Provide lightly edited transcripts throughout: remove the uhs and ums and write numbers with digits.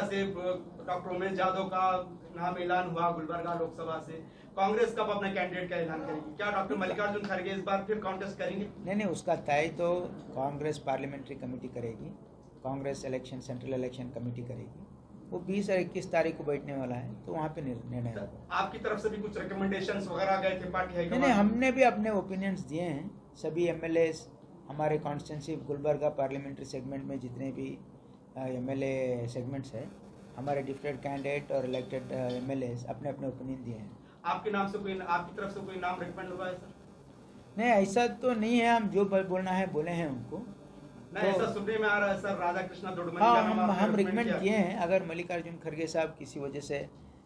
से डॉक्टर उमेश यादव का नाम ऐलान हुआ गुलबर्गा लोकसभा से, कांग्रेस कब अपने कैंडिडेट का ऐलान करेगी? क्या डॉक्टर मल्लिकार्जुन खड़गे इस बार फिर कॉन्टेस्ट करेंगे? नहीं, उसका तय तो कांग्रेस पार्लियामेंट्री कमेटी करेगी, Congress election central election committee करेगी। वो 20 और 21 तारीख को बैठने वाला है, तो वहाँ पे निर्णय होगा। आपकी तरफ से भी कुछ रिकमेंडेशंस वगैरह गए थे पार्टी हाईकमान? नहीं, हमने भी अपने ओपिनियंस दिए हैं। सभी एमएलए हमारे कॉन्स्टिट्यूंसी गुलबर्गा पार्लियामेंट्री सेगमेंट में जितने भी एमएलए सेगमेंट्स है, हमारे डिफरेंट कैंडिडेट और इलेक्टेड एमएलए अपने अपने ओपिनियन दिए हैं। आपके नाम से कोई, आपकी तरफ से कोई नाम रिकमेंड हुआ है सर? नहीं, ऐसा तो नहीं है। हम जो बोलना है बोले हैं उनको। नहीं, ऐसा सुनने में आ रहा है सर, राधा कृष्णा दुडमनी हाँ, का नाम हम रिकमेंड किए हैं। अगर मल्लिकार्जुन खड़गे साहब किसी वजह से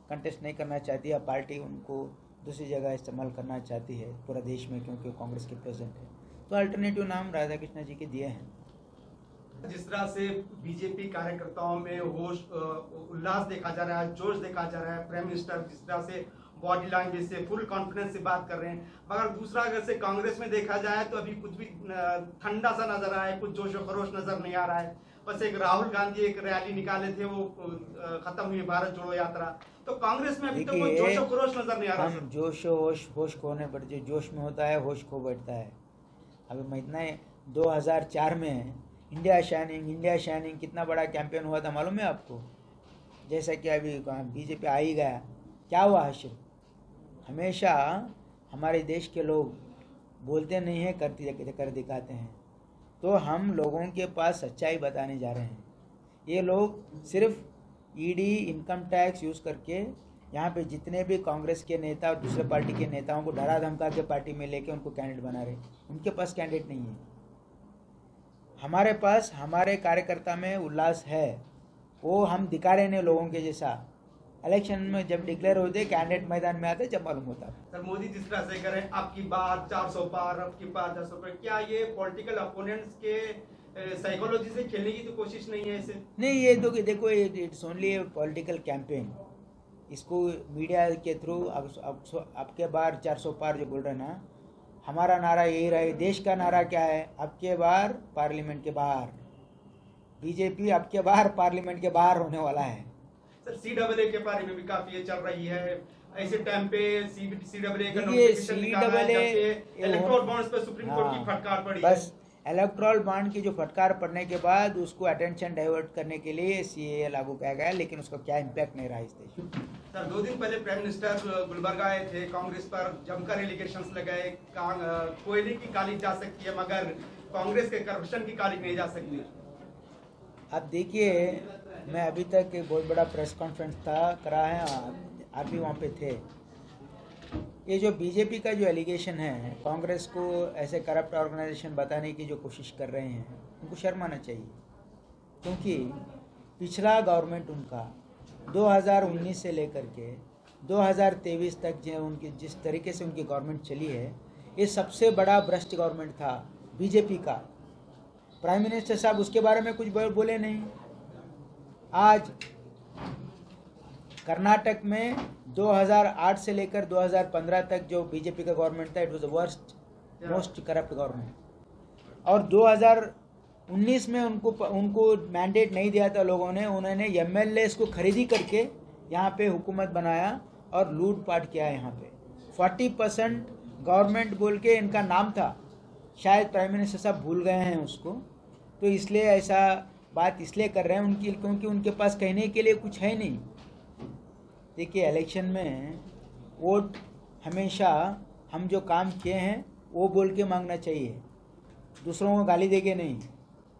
कंटेस्ट नहीं करना चाहती या पार्टी उनको दूसरी जगह इस्तेमाल करना चाहती है पूरा देश में, क्योंकि कांग्रेस के प्रेसिडेंट है, तो अल्टरनेटिव नाम राधा कृष्णा जी के दिए हैं। जिस तरह से बीजेपी कार्यकर्ताओं में होश उल्लास देखा जा रहा है, जोश देखा जा रहा है, प्राइम मिनिस्टर जिस तरह से बॉडी लैंग्वेज से फुल कॉन्फिडेंस से बात कर रहे हैं, मगर दूसरा अगर से कांग्रेस में देखा जाए तो अभी कुछ भी ठंडा सा नजर आया है, कुछ जोश और खरोश नजर नहीं आ रहा है। बस एक राहुल गांधी एक रैली निकाले थे, वो खत्म हुई भारत जोड़ो यात्रा, तो कांग्रेस में अभी तो कोई जोश और खरोश नजर नहीं आ रहा। हम जोश होश खोने पर, जो जोश में होता है होश खो बैठता है। अभी मैं इतना 2004 में इंडिया शाइनिंग कितना बड़ा कैंपेन हुआ था मालूम है आपको? जैसा कि अभी बीजेपी आ ही गया, क्या हुआ हासिल? हमेशा हमारे देश के लोग बोलते नहीं हैं, कर दिखाते हैं। तो हम लोगों के पास सच्चाई बताने जा रहे हैं। ये लोग सिर्फ ईडी इनकम टैक्स यूज़ करके यहाँ पे जितने भी कांग्रेस के नेता और दूसरे पार्टी के नेताओं को डरा धमका के पार्टी में लेके उनको कैंडिडेट बना रहे। उनके पास कैंडिडेट नहीं है। हमारे पास हमारे कार्यकर्ता में उल्लास है, वो हम दिखा रहे हैं लोगों के जैसा। इलेक्शन में जब डिक्लेयर होते कैंडिडेट मैदान में आते जब मालूम होता। सर, मोदी जिस तरह से करें अब की बार 400 पार, अब की बार 400 पार, क्या ये पॉलिटिकल अपोनेंट्स के साइकोलॉजी से खेलने की तो कोशिश नहीं है इसे? नहीं, ये तो देखो, it's only A political campaign. इसको मीडिया के थ्रू अब के बार 400 पार जो बोल रहे हैं ना, हमारा नारा यही रहे। देश का नारा क्या है? अब के बार पार्लियामेंट के बाहर। बीजेपी अब के बार पार्लियामेंट के बाहर होने वाला है। सर, सीडब्ल्यूए के बारे में भी काफी ये चल रही है। ऐसे टाइम पे सीडब्ल्यूए का देखिए, नोटिफिकेशन निकाला है जब से इलेक्टोरल बॉन्ड्स पे सुप्रीम कोर्ट की फटकार पड़ी है। बस इलेक्टोरल बॉन्ड की जो फटकार पड़ने के बाद उसको अटेंशन डाइवर्ट करने के लिए सीएए लागू किया गया, लेकिन उसका क्या इम्पैक्ट नहीं रहा इस देश में। सर, 2 दिन पहले प्राइम मिनिस्टर गुलबर्गा आए थे, कांग्रेस पर जमकर एलिगेशंस लगाए, कोयले की कालिक जा सकती है मगर कांग्रेस के करप्शन की कालिक नहीं जा सकती। अब देखिए, मैं अभी तक एक बहुत बड़ा प्रेस कॉन्फ्रेंस करा है, आप भी वहाँ पे थे। ये जो बीजेपी का जो एलिगेशन है, कांग्रेस को ऐसे करप्ट ऑर्गेनाइजेशन बताने की जो कोशिश कर रहे हैं, उनको शर्म आना चाहिए। क्योंकि पिछला गवर्नमेंट उनका 2019 से लेकर के 2023 तक जो उनकी जिस तरीके से उनकी गवर्नमेंट चली है, ये सबसे बड़ा भ्रष्ट गवर्नमेंट था बीजेपी का। प्राइम मिनिस्टर साहब उसके बारे में कुछ बोले नहीं। आज कर्नाटक में 2008 से लेकर 2015 तक जो बीजेपी का गवर्नमेंट था, it was the worst most corrupt government. और 2019 में उनको मैंडेट नहीं दिया था लोगों ने, उन्होंने एमएलए को खरीदी करके यहाँ पे हुकूमत बनाया और लूटपाट किया। यहाँ पे 40% गवर्नमेंट बोल के इनका नाम था, शायद प्राइम मिनिस्टर साहब भूल गए हैं उसको। तो इसलिए ऐसा बात इसलिए कर रहे हैं उनकी, क्योंकि उनके पास कहने के लिए कुछ है नहीं। देखिए, इलेक्शन में वोट हमेशा हम जो काम किए हैं वो बोल के मांगना चाहिए, दूसरों को गाली देके नहीं।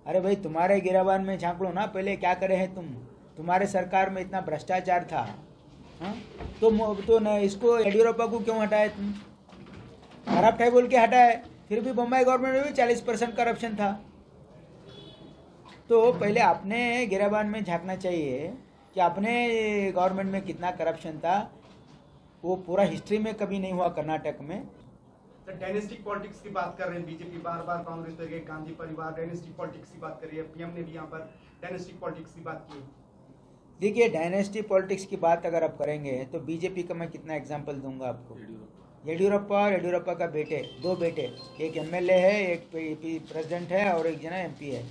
अरे भाई, तुम्हारे गिराबान में झांक लो ना, पहले क्या करे हैं तुम? तुम्हारे सरकार में इतना भ्रष्टाचार था, हाँ? तो न इसको येडियुरप्पा को क्यों हटाए तुम? करप्ट है बोल के हटाए, फिर भी बम्बई गवर्नमेंट में भी 40% करप्शन था। तो पहले अपने गिराबान में झांकना चाहिए कि अपने गवर्नमेंट में कितना करप्शन था। वो पूरा हिस्ट्री में कभी नहीं हुआ कर्नाटक में। तो डायनेस्टिक पॉलिटिक्स की बात कर रहे हैं बीजेपी, बार बार कांग्रेस पे गए, गांधी परिवार डायनेस्टिक पॉलिटिक्स की बात कर रही है, पीएम ने भी यहाँ पर डायनेस्टिक पॉलिटिक्स की बात की। देखिए, डायनेस्टिक पॉलिटिक्स की बात अगर आप करेंगे तो बीजेपी का मैं कितना एग्जाम्पल दूंगा आपको। येडियुरप्पा और येडियुरप्पा का बेटे, 2 बेटे, एक एमएलए है, एक प्रेसिडेंट है और एक जना एमपी है,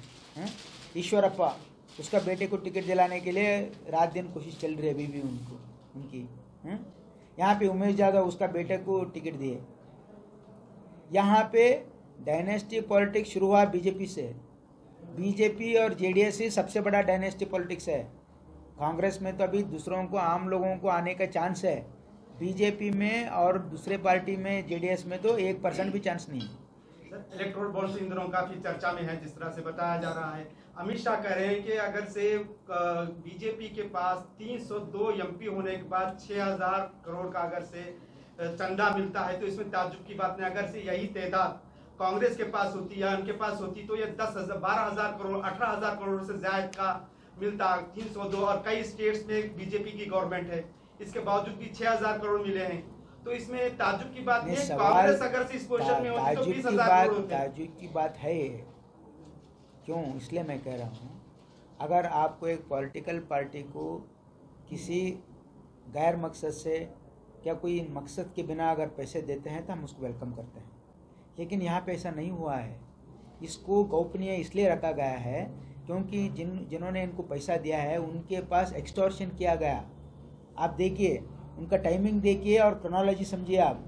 ईश्वरप्पा। उसका बेटे को टिकट दिलाने के लिए रात दिन कोशिश चल रही है अभी भी उनकी। यहाँ पे उमेश यादव उसका बेटे को टिकट दिए। यहाँ पे डायनेस्टी पॉलिटिक्स शुरू हुआ बीजेपी से। बीजेपी और जेडीएस ही सबसे बड़ा डायनेस्टी पॉलिटिक्स है। कांग्रेस में तो अभी दूसरों को, आम लोगों को आने का चांस है। बीजेपी में और दूसरे पार्टी में, जेडीएस में तो 1% भी चांस नहीं है। इलेक्ट्रोल बॉन्ड्स इन दिनों काफी चर्चा में है, जिस तरह से बताया जा रहा है। अमित शाह कह रहे हैं कि अगर से बीजेपी के पास 302 एमपी होने के बाद 6000 करोड़ का अगर से चंदा मिलता है तो इसमें ताज्जुब की बात नहीं। अगर से यही तादाद कांग्रेस के पास होती या उनके पास होती तो ये 10,000, 12,000 करोड़, 18,000 करोड़ से ज्यादा का मिलता। 302 और कई स्टेट्स में बीजेपी की गवर्नमेंट है, इसके बावजूद भी 6000 करोड़ मिले हैं। तो इसमें ताज्जुब की बात नहीं, कांग्रेस अगर से इस पोजीशन में होती तो 20,000 करोड़ होते। ताज्जुब की बात है। क्यों? इसलिए मैं कह रहा हूँ, अगर आपको एक पॉलिटिकल पार्टी को किसी गैर मकसद से क्या कोई मकसद के बिना अगर पैसे देते हैं तो हम उसको वेलकम करते हैं, लेकिन यहाँ पे ऐसा नहीं हुआ है। इसको गोपनीय इसलिए रखा गया है क्योंकि जिन्होंने इनको पैसा दिया है उनके पास एक्सटॉर्शन किया गया। आप देखिए, उनका टाइमिंग देखिए और क्रोनोलॉजी समझिए आप।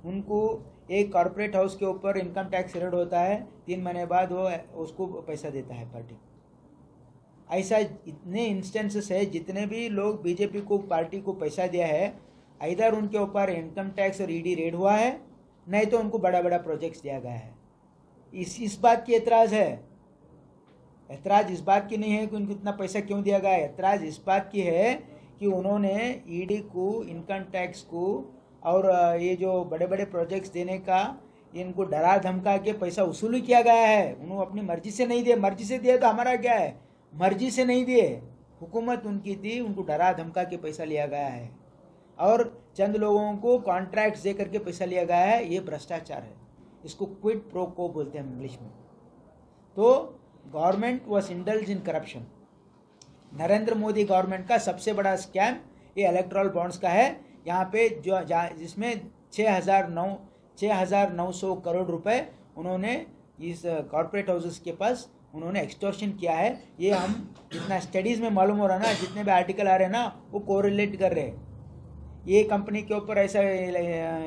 उनको एक कॉर्पोरेट हाउस के ऊपर इनकम टैक्स रेड होता है, 3 महीने बाद वो उसको पैसा देता है पार्टी। ऐसा इतने इंस्टेंसेस है, जितने भी लोग बीजेपी को, पार्टी को पैसा दिया है, इधर उनके ऊपर इनकम टैक्स और ईडी रेड हुआ है, नहीं तो उनको बड़ा बड़ा प्रोजेक्ट्स दिया गया है। इस बात की एतराज़ है। एतराज़ इस बात की नहीं है कि उनको इतना पैसा क्यों दिया गया है। एतराज़ इस बात की है कि उन्होंने ईडी को, इनकम टैक्स को और ये जो बड़े बड़े प्रोजेक्ट्स देने का इनको डरा धमका के पैसा वसूली किया गया है। उन्होंने अपनी मर्जी से नहीं दिए। मर्जी से दिए तो हमारा क्या है? मर्जी से नहीं दिए, हुकूमत उनकी थी, उनको डरा धमका के पैसा लिया गया है और चंद लोगों को कॉन्ट्रैक्ट्स दे करके पैसा लिया गया है। ये भ्रष्टाचार है, इसको क्विड प्रो को बोलते हैं इंग्लिश में। तो government was indulge in corruption. Narendra Modi government का सबसे बड़ा स्कैम ये इलेक्ट्रल बॉन्ड्स का है। यहाँ पे जिसमें 6,900 करोड़ रुपए उन्होंने इस कॉर्पोरेट हाउसेस के पास उन्होंने एक्सटॉर्शन किया है। ये हम जितना स्टडीज़ में मालूम हो रहा है ना, जितने भी आर्टिकल आ रहे हैं ना, वो कोरिलेट कर रहे हैं। ये कंपनी के ऊपर ऐसा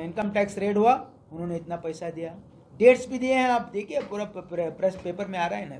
इनकम टैक्स रेड हुआ, उन्होंने इतना पैसा दिया, डेट्स भी दिए हैं। आप देखिए, पूरा प्रेस पेपर में आ रहा है ना।